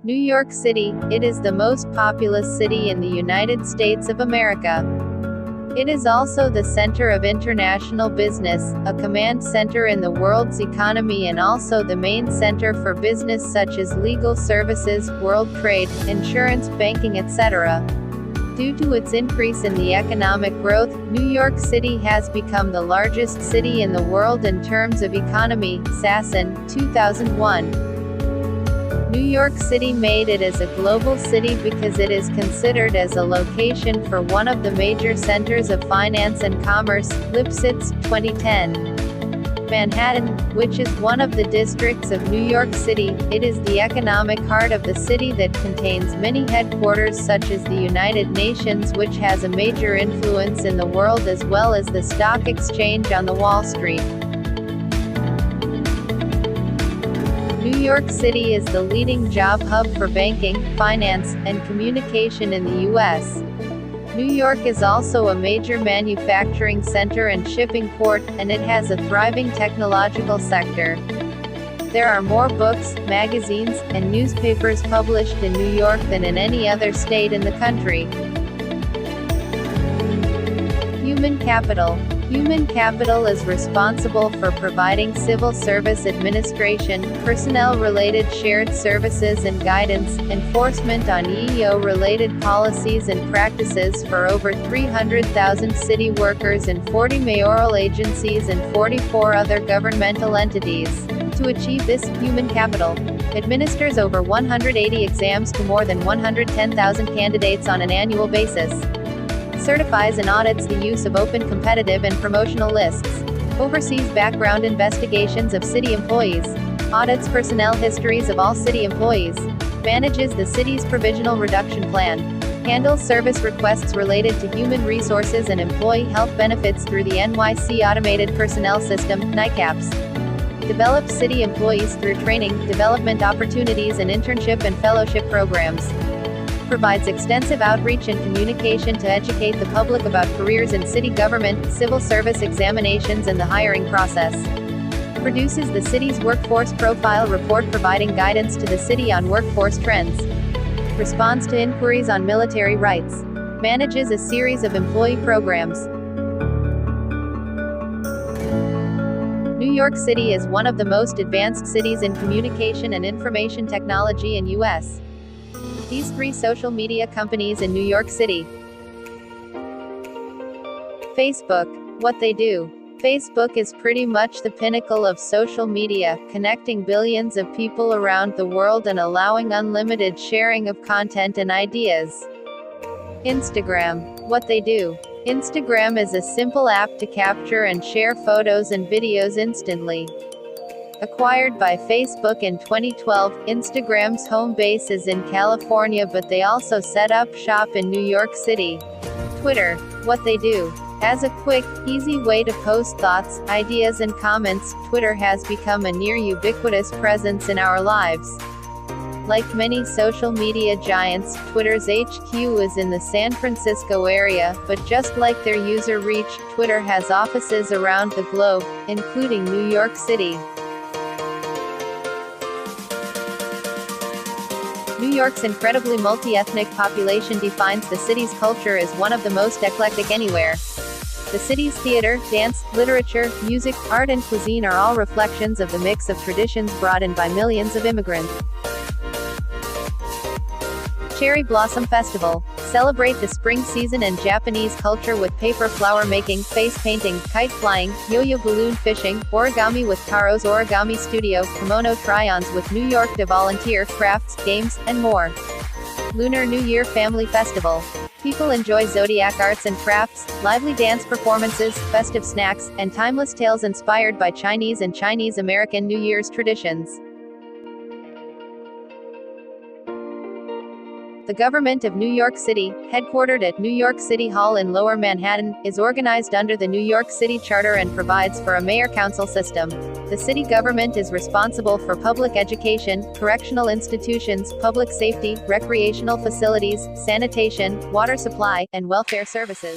New York City, it is the most populous city in the United States of America. It is also the center of international business, a command center in the world's economy and also the main center for business such as legal services, world trade, insurance, banking, etc. Due to its increase in the economic growth, New York City has become the largest city in the world in terms of economy, Sasson, 2001. New York City made it as a global city because it is considered as a location for one of the major centers of finance and commerce, Lipsitz, 2010. Manhattan, which is one of the districts of New York City, it is the economic heart of the city that contains many headquarters such as the United Nations, which has a major influence in the world, as well as the stock exchange on the Wall Street. New York City is the leading job hub for banking, finance, and communication in the U.S. New York is also a major manufacturing center and shipping port, and it has a thriving technological sector. There are more books, magazines, and newspapers published in New York than in any other state in the country. Human capital. Human capital is responsible for providing civil service administration, personnel-related shared services and guidance, enforcement on EEO-related policies and practices for over 300,000 city workers and 40 mayoral agencies and 44 other governmental entities. To achieve this, human capital administers over 180 exams to more than 110,000 candidates on an annual basis. Certifies and audits the use of open, competitive, and promotional lists. Oversees background investigations of city employees. Audits personnel histories of all city employees. Manages the city's provisional reduction plan. Handles service requests related to human resources and employee health benefits through the NYC Automated Personnel System, NICAPS. Develops city employees through training, development opportunities and internship and fellowship programs. Provides extensive outreach and communication to educate the public about careers in city government, civil service examinations and the hiring process. Produces the city's workforce profile report providing guidance to the city on workforce trends. Responds to inquiries on military rights. Manages a series of employee programs. New York City is one of the most advanced cities in communication and information technology in U.S. These 3 social media companies in New York City. Facebook. What they do. Facebook is pretty much the pinnacle of social media, connecting billions of people around the world and allowing unlimited sharing of content and ideas. Instagram. What they do. Instagram is a simple app to capture and share photos and videos instantly. Acquired by Facebook in 2012, Instagram's home base is in California, but they also set up shop in New York City. Twitter. What they do. As a quick, easy way to post thoughts, ideas and comments, Twitter has become a near ubiquitous presence in our lives. Like many social media giants, Twitter's HQ is in the San Francisco area, but just like their user reach, Twitter has offices around the globe, including New York City. New York's incredibly multi-ethnic population defines the city's culture as one of the most eclectic anywhere. The city's theater, dance, literature, music, art and cuisine are all reflections of the mix of traditions brought in by millions of immigrants. Cherry Blossom Festival. Celebrate the spring season and Japanese culture with paper flower making, face painting, kite flying, yo-yo balloon fishing, origami with Taro's Origami Studio, kimono try-ons with New York to volunteer, crafts, games, and more. Lunar New Year Family Festival. People enjoy zodiac arts and crafts, lively dance performances, festive snacks, and timeless tales inspired by Chinese and Chinese American New Year's traditions. The government of New York City, headquartered at New York City Hall in Lower Manhattan, is organized under the New York City Charter and provides for a mayor-council system. The city government is responsible for public education, correctional institutions, public safety, recreational facilities, sanitation, water supply, and welfare services.